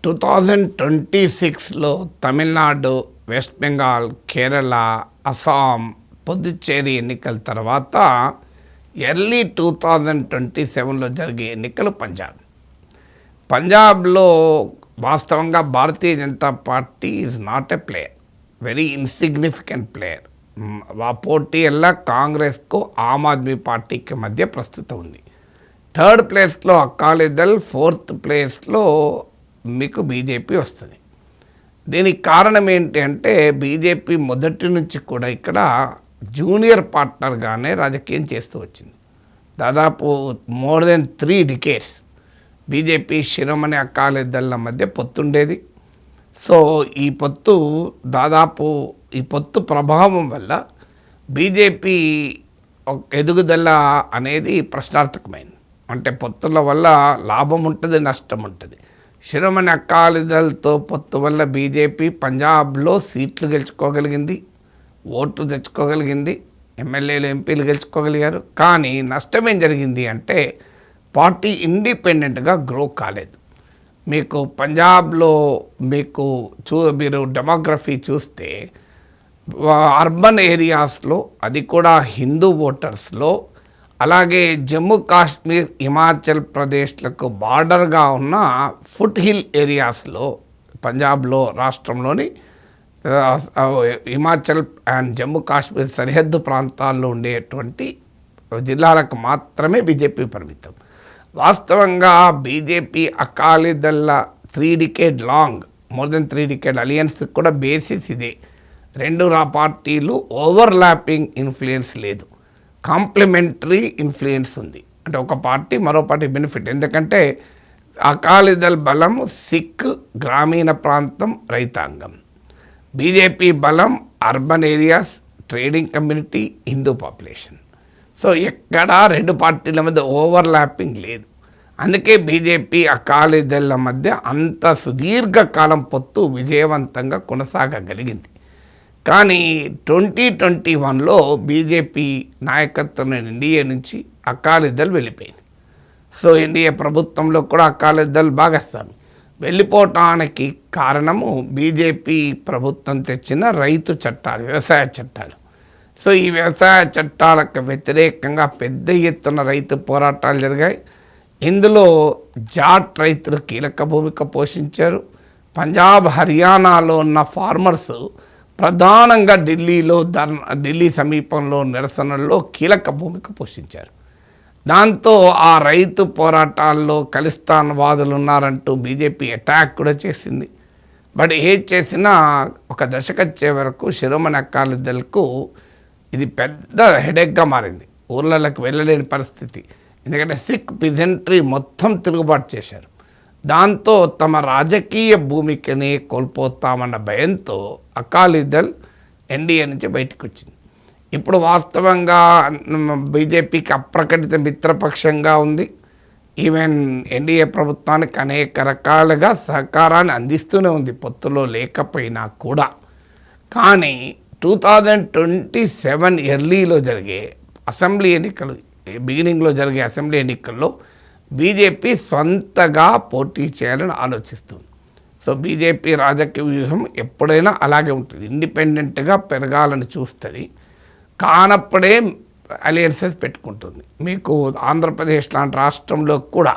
2026లో తమిళనాడు, వెస్ట్ బెంగాల్, కేరళ, అస్సాం, పుదుచ్చేరి ఎన్నికల తర్వాత ఎర్లీ 2027లో జరిగే ఎన్నికలు పంజాబ్లో వాస్తవంగా Bharatiya Janata Party is not a player, very insignificant player. ఆ పోటీ ఎలా కాంగ్రెస్కు ఆమ్ ఆద్మీ పార్టీకి మధ్య ప్రస్తుతం ఉంది. థర్డ్ ప్లేస్లో అకాలీదళ్, ఫోర్త్ ప్లేస్లో మీకు బీజేపీ వస్తుంది. దీనికి కారణం ఏంటి అంటే బీజేపీ మొదటి నుంచి కూడా ఇక్కడ జూనియర్ పార్ట్నర్గానే రాజకీయం చేస్తూ వచ్చింది. దాదాపు మోర్ దెన్ 3 decades బీజేపీ, శిరోమణి అకాలీదళ్ల మధ్య పొత్తుండేది. సో ఈ పొత్తు ప్రభావం వల్ల బీజేపీ ఎదుగుదల అనేది ప్రశ్నార్థకమైంది. అంటే పొత్తుల వల్ల లాభం ఉంటుంది, నష్టం ఉంటుంది. శిరోమణి అకాలీదళ్తో పొత్తు వల్ల బీజేపీ పంజాబ్లో సీట్లు గెలుచుకోగలిగింది, ఓట్లు తెచ్చుకోగలిగింది, ఎమ్మెల్యేలు, ఎంపీలు గెలుచుకోగలిగారు. కానీ నష్టం ఏం జరిగింది అంటే పార్టీ ఇండిపెండెంట్గా గ్రో కాలేదు. మీకు పంజాబ్లో మీరు డెమోగ్రఫీ చూస్తే అర్బన్ ఏరియాస్లో, అది కూడా హిందూ ఓటర్స్లో, అలాగే జమ్మూ కాశ్మీర్, హిమాచల్ ప్రదేశ్లకు బార్డర్గా ఉన్న ఫుట్ హిల్ ఏరియాస్లో, పంజాబ్లో రాష్ట్రంలోని హిమాచల్ అండ్ జమ్మూ కాశ్మీర్ సరిహద్దు ప్రాంతాల్లో ఉండేటువంటి జిల్లాలకు మాత్రమే బీజేపీ పరిమితం. వాస్తవంగా బీజేపీ అకాలీదళ్ల 3 decade long, more than 3 decade alliance కూడా బేసిస్ ఇదే. రెండు పార్టీలు ఓవర్లాపింగ్ ఇన్ఫ్లుయెన్స్ లేదు, కాంప్లిమెంటరీ ఇన్ఫ్లుయెన్స్ ఉంది. అంటే ఒక పార్టీ మరో పార్టీ బెనిఫిట్. ఎందుకంటే అకాలీదళ్ బలం సిక్, గ్రామీణ ప్రాంతం, రైతాంగం. బీజేపీ బలం urban areas, trading community, Hindu population. So ఎక్కడా రెండు పార్టీల మధ్య ఓవర్లాపింగ్ లేదు. అందుకే బీజేపీ అకాలీదళ్ల మధ్య అంత సుదీర్ఘకాలం పొత్తు విజయవంతంగా కొనసాగగలిగింది. కానీ 2021లో బీజేపీ నాయకత్వం ఎన్డీఏ నుంచి అకాలీదళ్ వెళ్ళిపోయింది. సో ఎన్డీఏ ప్రభుత్వంలో కూడా అకాలీదళ్ భాగస్వామి. వెళ్ళిపోవటానికి కారణము బీజేపీ ప్రభుత్వం తెచ్చిన రైతు చట్టాలు, వ్యవసాయ చట్టాలు. సో ఈ వ్యవసాయ చట్టాలకు వ్యతిరేకంగా పెద్ద ఎత్తున రైతు పోరాటాలు జరిగాయి. ఇందులో జాట్ రైతులు కీలక భూమిక పోషించారు. పంజాబ్, హర్యానాలో ఉన్న ఫార్మర్స్ ప్రధానంగా ఢిల్లీ సమీపంలో నిరసనల్లో కీలక భూమిక పోషించారు. దాంతో ఆ రైతు పోరాటాల్లో ఖలిస్తాన్ వాదులు ఉన్నారంటూ బీజేపీ అటాక్ కూడా చేసింది. బట్ ఏది చేసినా ఒక దశకొచ్చే వరకు శిరోమణి అకాలీదళ్కు ఇది పెద్ద హెడేక్గా మారింది. ఊర్లలోకి వెళ్ళలేని పరిస్థితి. ఎందుకంటే సిక్ పిజెంట్రీ మొత్తం తిరుగుబాటు చేశారు. దాంతో తమ రాజకీయ భూమికనే కోల్పోతామన్న భయంతో అకాలీదళ్ ఎన్డీఏ నుంచి బయటకు వచ్చింది. ఇప్పుడు వాస్తవంగా బీజేపీకి అప్రకటిత మిత్రపక్షంగా ఉంది. ఈవెన్ ఎన్డీఏ ప్రభుత్వానికి అనేక రకాలుగా సహకారాన్ని అందిస్తూనే ఉంది, పొత్తులో లేకపోయినా కూడా. కానీ 2027 ఎర్లీలో జరిగే అసెంబ్లీ ఎన్నికలు, బిగినింగ్లో జరిగే అసెంబ్లీ ఎన్నికల్లో బీజేపీ సొంతగా పోటీ చేయాలని ఆలోచిస్తుంది. సో బీజేపీ రాజకీయ వ్యూహం ఎప్పుడైనా అలాగే ఉంటుంది, ఇండిపెండెంట్గా పెరగాలని చూస్తుంది. కానప్పుడే అలయన్సెస్ పెట్టుకుంటుంది. మీకు ఆంధ్రప్రదేశ్ లాంటి రాష్ట్రంలో కూడా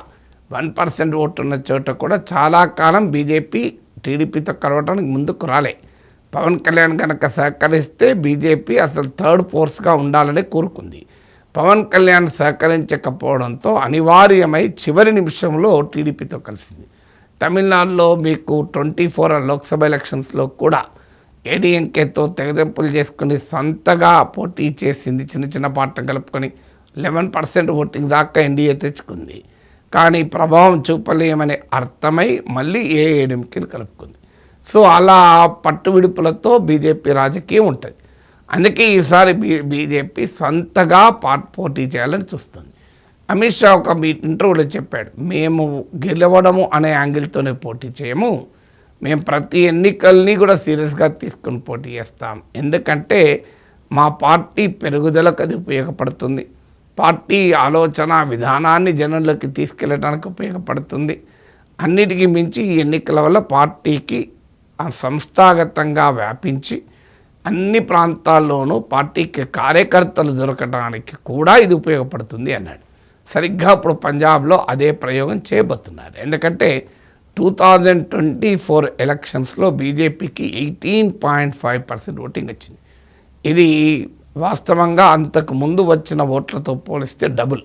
1% ఓటు ఉన్న చోట కూడా చాలా కాలం బీజేపీ టీడీపీతో కలవడానికి ముందుకు రాలే. పవన్ కళ్యాణ్ కనుక సహకరిస్తే బీజేపీ అసలు థర్డ్ ఫోర్స్గా ఉండాలని కోరుకుంది. పవన్ కళ్యాణ్ సహకరించకపోవడంతో అనివార్యమై చివరి నిమిషంలో టీడీపీతో కలిసింది. తమిళనాడులో మీకు 24 లోక్సభ ఎలక్షన్స్లో కూడా ఏడీఎంకేతో తెగదెంపులు చేసుకుని సొంతగా పోటీ చేసింది. చిన్న చిన్న పార్టీలు కలుపుకొని 11% ఓటింగ్ దాకా ఎన్డీఏ తెచ్చుకుంది. కానీ ప్రభావం చూపలేమని అర్థమై మళ్ళీ ఏడీఎంకేలు కలుపుకుంది. సో అలా పట్టు విడుపులతో బీజేపీ రాజకీయం ఉంటుంది. అందుకే ఈసారి బీజేపీ సొంతగా పోటీ చేయాలని చూస్తుంది. అమిత్ షా ఒక ఇంటర్వ్యూలో చెప్పాడు, మేము గెలవడము అనే యాంగిల్తోనే పోటీ చేయము, మేము ప్రతి ఎన్నికల్ని కూడా సీరియస్గా తీసుకుని పోటీ చేస్తాం. ఎందుకంటే మా పార్టీ పెరుగుదలకు అది ఉపయోగపడుతుంది, పార్టీ ఆలోచన విధానాన్ని జనంలోకి తీసుకెళ్ళడానికి ఉపయోగపడుతుంది. అన్నిటికీ మించి ఈ ఎన్నికల వల్ల పార్టీకి సంస్థాగతంగా వ్యాపించి అన్ని ప్రాంతాల్లోనూ పార్టీకి కార్యకర్తలు దొరకడానికి కూడా ఇది ఉపయోగపడుతుంది అన్నాడు. సరిగ్గా ఇప్పుడు పంజాబ్లో అదే ప్రయోగం చేయబోతున్నారు. ఎందుకంటే 2024 ఎలక్షన్స్లో బీజేపీకి 18.5% ఓటింగ్ వచ్చింది. ఇది వాస్తవంగా అంతకు ముందు వచ్చిన ఓట్లతో పోలిస్తే డబుల్.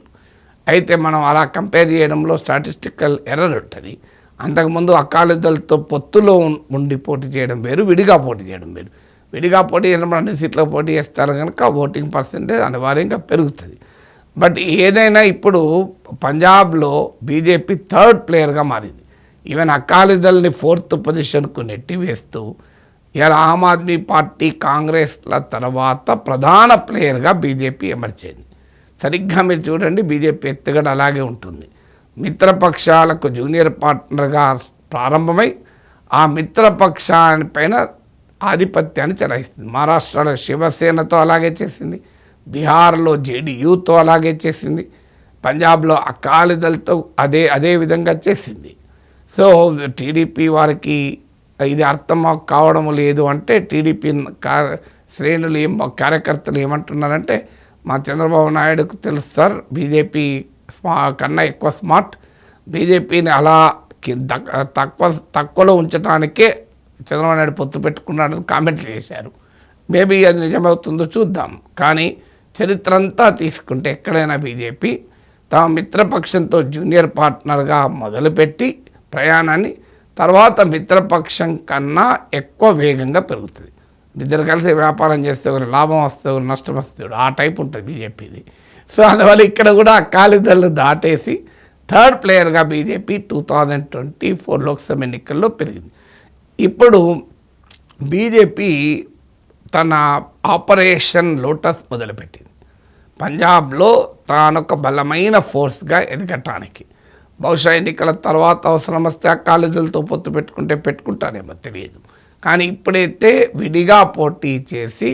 అయితే మనం అలా కంపేర్ చేయడంలో స్టాటిస్టికల్ ఎర్రర్ ఉంటుంది. అంతకుముందు అకాలీదళ్తో పొత్తులో ఉండి పోటీ చేయడం వేరు, విడిగా పోటీ చేయడం వేరు. విడిగా పోటీ చేయడం అన్ని సీట్లో పోటీ చేస్తారు కనుక ఓటింగ్ పర్సెంటేజ్ అనివార్యంగా పెరుగుతుంది. బట్ ఏదైనా ఇప్పుడు పంజాబ్లో బీజేపీ థర్డ్ ప్లేయర్గా మారింది. ఈవెన్ అకాలీదళ్ని 4th పొజిషన్కు నెట్టివేస్తూ ఇలా ఆమ్ ఆద్మీ పార్టీ, కాంగ్రెస్ల తర్వాత ప్రధాన ప్లేయర్గా బీజేపీ ఎమర్చింది. సరిగ్గా మీరు చూడండి, బీజేపీ ఎత్తుగడ అలాగే ఉంటుంది. మిత్రపక్షాలకు జూనియర్ పార్ట్నర్గా ప్రారంభమై ఆ మిత్రపక్షానిపైన ఆధిపత్యాన్ని చెలాయిస్తుంది. మహారాష్ట్రలో శివసేనతో అలాగే చేసింది, బీహార్లో జేడీయూతో అలాగే చేసింది, పంజాబ్లో అకాలీదళ్తో అదే విధంగా చేసింది. సో టీడీపీ వారికి ఇది అర్థం కావడం లేదు. అంటే టీడీపీ శ్రేణులు కార్యకర్తలు ఏమంటున్నారంటే, మా చంద్రబాబు నాయుడుకు తెలుసు సార్, బీజేపీ కన్నా ఎక్కువ స్మార్ట్, బీజేపీని అలా తక్కువలో ఉంచడానికే చంద్రబాబు నాయుడు పొత్తు పెట్టుకున్నాడని కామెంట్లు చేశారు. మేబీ అది నిజమవుతుందో చూద్దాం. కానీ చరిత్ర అంతా తీసుకుంటే ఎక్కడైనా బీజేపీ తమ మిత్రపక్షంతో జూనియర్ పార్ట్నర్గా మొదలుపెట్టి ప్రయాణాన్ని తర్వాత మిత్రపక్షం కన్నా ఎక్కువ వేగంగా పెరుగుతుంది. ఇద్దరు కలిసి వ్యాపారం చేస్తే ఒకరు లాభం వస్తే ఒకరు నష్టం వస్తే ఆ టైప్ ఉంటుంది బీజేపీది. సో అందువల్ల ఇక్కడ కూడా అకాలీదళ్లు దాటేసి థర్డ్ ప్లేయర్గా బీజేపీ 2024 లోక్సభ ఎన్నికల్లో పెరిగింది. ఇప్పుడు బీజేపీ తన ఆపరేషన్ లోటస్ మొదలుపెట్టింది. పంజాబ్లో తానొక బలమైన ఫోర్స్గా ఎదగటానికి. బహుశా ఎన్నికల తర్వాత అవసరం వస్తే అకాలీదళ్లతో పొత్తు పెట్టుకుంటారేమో తెలియదు. కానీ ఇప్పుడైతే విడిగా పోటీ చేసి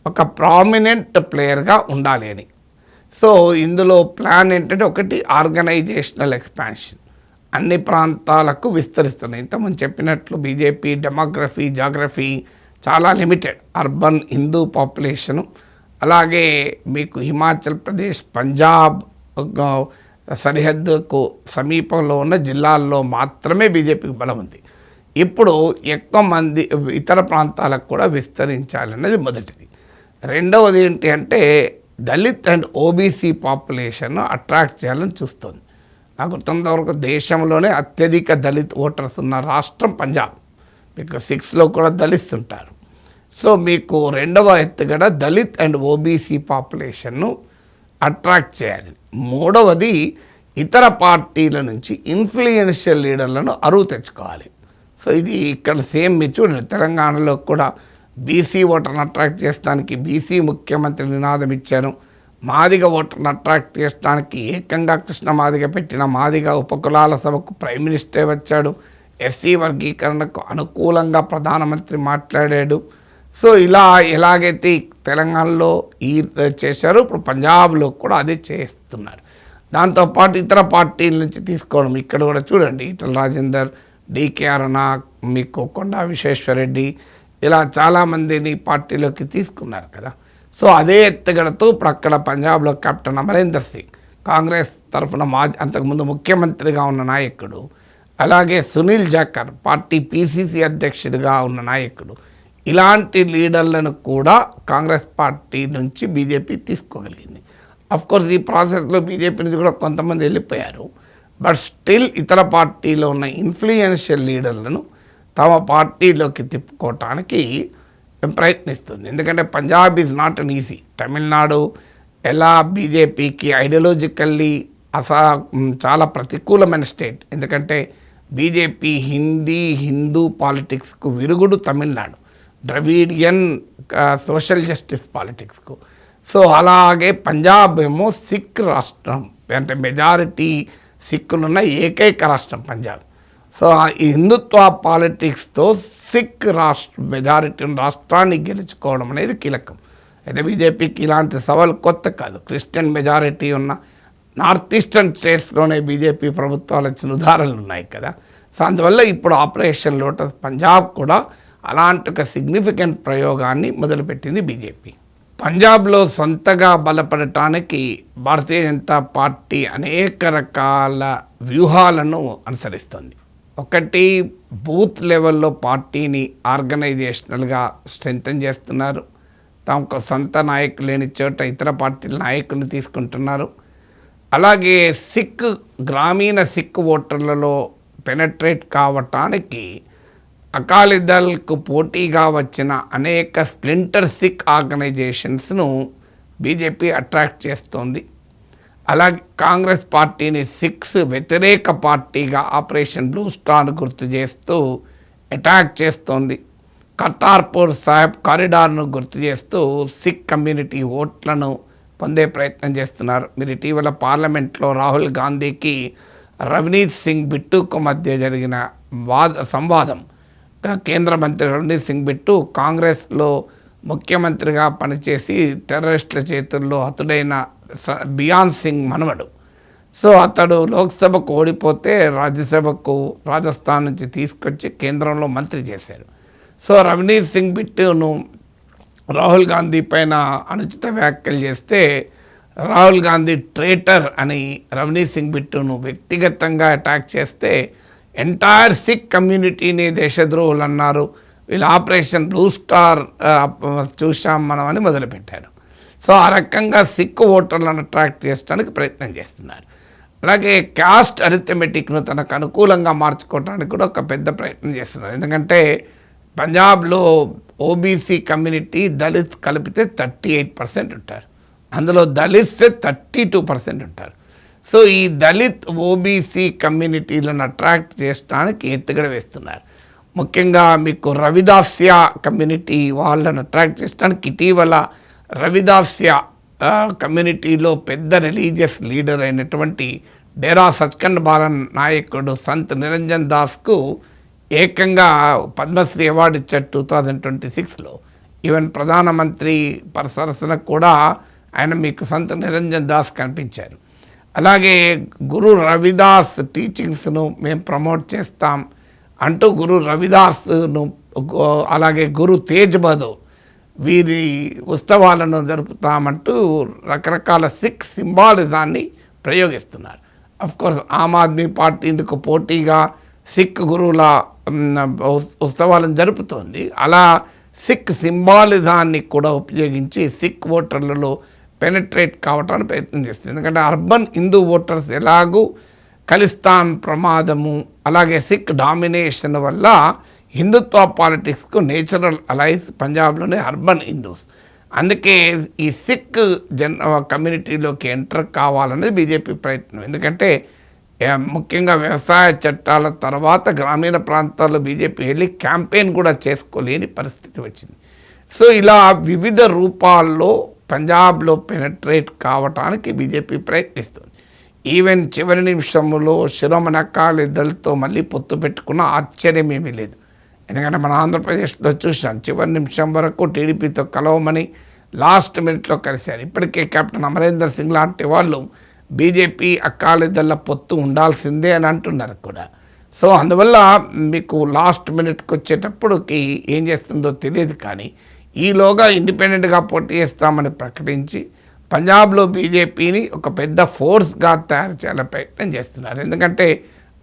ఒక ప్రామినెంట్ ప్లేయర్గా ఉండాలి అని. సో ఇందులో ప్లాన్ ఏంటంటే, ఒకటి ఆర్గనైజేషనల్ ఎక్స్పాన్షన్, అన్ని ప్రాంతాలకు విస్తరిస్తున్నాయి. ఇంతకుముందు చెప్పినట్లు బీజేపీ జాగ్రఫీ చాలా లిమిటెడ్, అర్బన్ హిందూ పాపులేషను, అలాగే మీకు హిమాచల్ ప్రదేశ్, పంజాబ్ సరిహద్దుకు సమీపంలో ఉన్న జిల్లాల్లో మాత్రమే బీజేపీకి బలం ఉంది. ఇప్పుడు ఎక్కువ మంది ఇతర ప్రాంతాలకు కూడా విస్తరించాలన్నది మొదటిది. రెండవది ఏంటి అంటే, Dalit and OBC population attract చేయాలని చూస్తుంది. నాకు గుర్తున్నంతవరకు దేశంలోనే అత్యధిక దళిత్ ఓటర్స్ ఉన్న రాష్ట్రం పంజాబ్. మీకు 6లో కూడా దళిత్స్ ఉంటారు. సో మీకు రెండవ ఎత్తుగడ దళిత్ అండ్ ఓబీసీ పాపులేషన్ను అట్రాక్ట్ చేయాలి. మూడవది ఇతర పార్టీల నుంచి ఇన్ఫ్లుయెన్షియల్ లీడర్లను అరువు తెచ్చుకోవాలి. సో ఇది ఇక్కడ సేమ్ మీరు చూడండి, తెలంగాణలో కూడా బీసీ ఓటర్ని అట్రాక్ట్ చేయడానికి బీసీ ముఖ్యమంత్రి నినాదం ఇచ్చారు. మాదిగ ఓటర్ని అట్రాక్ట్ చేయడానికి ఏకంగా కృష్ణ మాదిగ పెట్టిన మాదిగ ఉపకులాల సభకు ప్రైమ్ మినిస్టర్ వచ్చాడు. ఎస్సీ వర్గీకరణకు అనుకూలంగా ప్రధానమంత్రి మాట్లాడాడు. సో ఇలా ఎలాగైతే తెలంగాణలో చేశారో ఇప్పుడు పంజాబ్లో కూడా అదే చేస్తున్నారు. దాంతోపాటు ఇతర పార్టీల నుంచి తీసుకోవడం, ఇక్కడ కూడా చూడండి, ఈటల రాజేందర్, డికే అరుణ, మీకు కొండా విశ్వేశ్వరరెడ్డి, ఇలా చాలామందిని పార్టీలోకి తీసుకున్నారు కదా. సో అదే ఎత్తుగడతో ఇప్పుడు అక్కడ పంజాబ్లో కెప్టెన్ అమరేందర్ సింగ్, కాంగ్రెస్ తరఫున అంతకుముందు ముఖ్యమంత్రిగా ఉన్న నాయకుడు, అలాగే సునీల్ జాఖర్ పార్టీ పీసీసీ అధ్యక్షుడిగా ఉన్న నాయకుడు, ఇలాంటి లీడర్లను కూడా కాంగ్రెస్ పార్టీ నుంచి బీజేపీ తీసుకోగలిగింది. అఫ్కోర్స్ ఈ ప్రాసెస్లో బీజేపీ నుంచి కూడా కొంతమంది వెళ్ళిపోయారు. బట్ స్టిల్ ఇతర పార్టీలో ఉన్న ఇన్ఫ్లుయెన్షియల్ లీడర్లను తమ పార్టీలోకి తిప్పుకోవటానికి ప్రయత్నిస్తుంది. ఎందుకంటే Punjab is not an easy. Tamil Nadu ఎలా బీజేపీకి ఐడియాలజికల్లీ చాలా ప్రతికూలమైన స్టేట్. ఎందుకంటే బీజేపీ హిందూ పాలిటిక్స్కు విరుగుడు తమిళనాడు, ద్రవిడియన్ సోషల్ జస్టిస్ పాలిటిక్స్కు. సో అలాగే పంజాబ్ ఏమో సిక్ రాష్ట్రం, అంటే మెజారిటీ సిక్కులున్న ఏకైక రాష్ట్రం పంజాబ్. సో ఈ హిందుత్వ పాలిటిక్స్తో సిక్ మెజారిటీ రాష్ట్రాన్ని గెలుచుకోవడం అనేది కీలకం. అయితే బీజేపీకి ఇలాంటి సవాల్ కొత్త కాదు. క్రిస్టియన్ మెజారిటీ ఉన్న నార్త్ ఈస్టర్న్ స్టేట్స్లోనే బీజేపీ ప్రభుత్వాలు వచ్చిన ఉదాహరణలు ఉన్నాయి కదా. సో అందువల్ల ఇప్పుడు ఆపరేషన్ లోటస్ పంజాబ్ కూడా అలాంటి ఒక సిగ్నిఫికెంట్ ప్రయోగాన్ని మొదలుపెట్టింది బీజేపీ. పంజాబ్లో సొంతగా బలపడటానికి భారతీయ జనతా పార్టీ అనేక రకాల వ్యూహాలను అనుసరిస్తుంది. ఒకటి, బూత్ లెవెల్లో పార్టీని ఆర్గనైజేషనల్గా స్ట్రెంథన్ చేస్తున్నారు. తమకు సొంత నాయకులు లేని చోట ఇతర పార్టీల నాయకులను తీసుకుంటున్నారు. అలాగే గ్రామీణ సిక్ ఓటర్లలో పెనట్రేట్ కావటానికి అకాలీదళ్కు పోటీగా వచ్చిన అనేక స్ప్లింటర్ సిక్ ఆర్గనైజేషన్స్ను బీజేపీ అట్రాక్ట్ చేస్తోంది. అలాగే కాంగ్రెస్ పార్టీని వ్యతిరేక పార్టీగా ఆపరేషన్ బ్లూ స్టార్ గుర్తు చేస్తూ అటాక్ చేస్తోంది. కర్తార్పూర్ సాహిబ్ కారిడార్ను గుర్తు చేస్తూ సిక్ కమ్యూనిటీ ఓట్లను పొందే ప్రయత్నం చేస్తున్నారు. మీరు ఇటీవల పార్లమెంట్లో రాహుల్ గాంధీకి రవనీత్ సింగ్ బిట్టుకు మధ్య జరిగిన సంవాదం, కేంద్ర మంత్రి రవనీత్ సింగ్ బిట్టు కాంగ్రెస్లో ముఖ్యమంత్రిగా పనిచేసి టెర్రరిస్టుల చేతుల్లో హతుడైన బియాన్ సింగ్ మనవడు. సో అతడు లోక్సభకు ఓడిపోతే రాజ్యసభకు రాజస్థాన్ నుంచి తీసుకొచ్చి కేంద్రంలో మంత్రి చేశారు. సో రవనీత్ సింగ్ బిట్టును రాహుల్ గాంధీ పైన అనుచిత వ్యాఖ్యలు చేస్తే రాహుల్ గాంధీ ట్రేటర్ అని రవనీత్ సింగ్ బిట్టును వ్యక్తిగతంగా అటాక్ చేస్తే ఎంటైర్ సిక్ కమ్యూనిటీని దేశద్రోహులు అన్నారు. వీళ్ళు ఆపరేషన్ బ్లూ స్టార్ చూసాం మనం అని మొదలుపెట్టారు. సో ఆ రకంగా సిక్ ఓటర్లను అట్రాక్ట్ చేయడానికి ప్రయత్నం చేస్తున్నారు. అలాగే క్యాస్ట్ అరిథమెటిక్ను తనకు అనుకూలంగా మార్చుకోవడానికి కూడా ఒక పెద్ద ప్రయత్నం చేస్తున్నారు. ఎందుకంటే పంజాబ్లో ఓబీసీ కమ్యూనిటీ దళిత్ కలిపితే 38% ఉంటారు, అందులో దళిత్సే 32% ఉంటారు. సో ఈ దళిత్ ఓబీసీ కమ్యూనిటీలను అట్రాక్ట్ చేయడానికి ఎత్తుగడ వేస్తున్నారు. ముఖ్యంగా మీకు రవిదాస్య కమ్యూనిటీ వాళ్ళను అట్రాక్ట్ చేయడానికి ఇటీవల రవిదాస్య కమ్యూనిటీలో పెద్ద రిలీజియస్ లీడర్ అయినటువంటి డేరా సచ్ఖండ్ బాలన్ నాయకుడు సంత్ నిరంజన్ దాస్కు ఏకంగా పద్మశ్రీ అవార్డు ఇచ్చారు 2026లో. ఈవెన్ ప్రధానమంత్రి సరసనకు కూడా ఆయన మీకు సంత్ నిరంజన్ దాస్ కనిపించారు. అలాగే గురు రవిదాస్ టీచింగ్స్ను మేము ప్రమోట్ చేస్తాం అంటూ గురు రవిదాస్ను, అలాగే గురు తేజ్ బహదూర్ వీరి ఉత్సవాలను జరుపుతామంటూ రకరకాల sick సింబాలిజాన్ని ప్రయోగిస్తున్నారు. Of course Aam Aadmi party ఇందుకు పోటీగా సిక్ గురువుల ఉత్సవాలను జరుపుతోంది. అలా సిక్ సింబాలిజాన్ని కూడా ఉపయోగించి సిక్ ఓటర్లలో పెనట్రేట్ కావటానికి ప్రయత్నం చేస్తుంది. ఎందుకంటే అర్బన్ హిందూ ఓటర్స్ ఎలాగూ ఖలిస్తాన్ ప్రమాదము, అలాగే సిక్ డామినేషన్ వల్ల హిందుత్వ పాలిటిక్స్కు నేచురల్ అలైస్ పంజాబ్లోనే అర్బన్ హిందూస్. అందుకే ఈ సిక్ కమ్యూనిటీలోకి ఎంటర్ కావాలనేది బీజేపీ ప్రయత్నం. ఎందుకంటే ముఖ్యంగా వ్యవసాయ చట్టాల తర్వాత గ్రామీణ ప్రాంతాల్లో బీజేపీ వెళ్ళి క్యాంపెయిన్ కూడా చేసుకోలేని పరిస్థితి వచ్చింది. సో ఇలా వివిధ రూపాల్లో పంజాబ్లో పెనట్రేట్ కావటానికి బీజేపీ ప్రయత్నిస్తుంది. ఈవెన్ చివరి నిమిషంలో శిరోమణి అకాలీదళ్తో మళ్ళీ పొత్తు పెట్టుకున్న ఆశ్చర్యం ఏమీ లేదు. ఎందుకంటే మన ఆంధ్రప్రదేశ్లో చూసాం, చివరి నిమిషం వరకు టీడీపీతో కలవమని లాస్ట్ మినిట్లో కలిశారు. ఇప్పటికే కెప్టెన్ అమరేందర్ సింగ్ లాంటి వాళ్ళు బీజేపీ అకాలీదళ్ల పొత్తు ఉండాల్సిందే అని అంటున్నారు కూడా. సో అందువల్ల మీకు లాస్ట్ మినిట్కి వచ్చేటప్పటికి ఏం చేస్తుందో తెలియదు. కానీ ఈలోగా ఇండిపెండెంట్గా పోటీ చేస్తామని ప్రకటించి పంజాబ్లో బీజేపీని ఒక పెద్ద ఫోర్స్గా తయారు చేయాలని ప్రయత్నం చేస్తున్నారు. ఎందుకంటే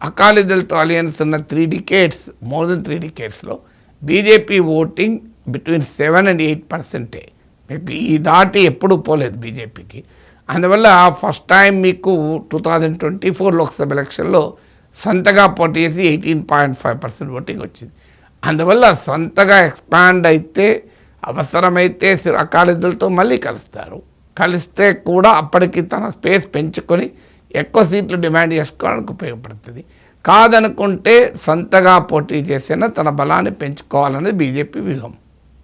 అకాలీదళ్తో అలియన్స్ ఉన్న 3 decades, మోర్ దెన్ 3 decadesలో బీజేపీ ఓటింగ్ బిట్వీన్ 7 and 8%. మీకు ఈ దాటి ఎప్పుడూ పోలేదు బీజేపీకి. అందువల్ల ఫస్ట్ టైం మీకు 2024 లోక్సభ ఎలక్షన్లో సొంతగా పోటీ చేసి 18.5% ఓటింగ్ వచ్చింది. అందువల్ల సొంతగా ఎక్స్పాండ్ అయితే అవసరమైతే అకాలీదళ్తో మళ్ళీ కలుస్తారు. కలిస్తే కూడా అప్పటికి తన స్పేస్ పెంచుకొని ఎక్కువ సీట్లు డిమాండ్ చేసుకోవడానికి ఉపయోగపడుతుంది. కాదనుకుంటే సొంతగా పోటీ చేసినా తన బలాన్ని పెంచుకోవాలనేది బీజేపీ వ్యూహం.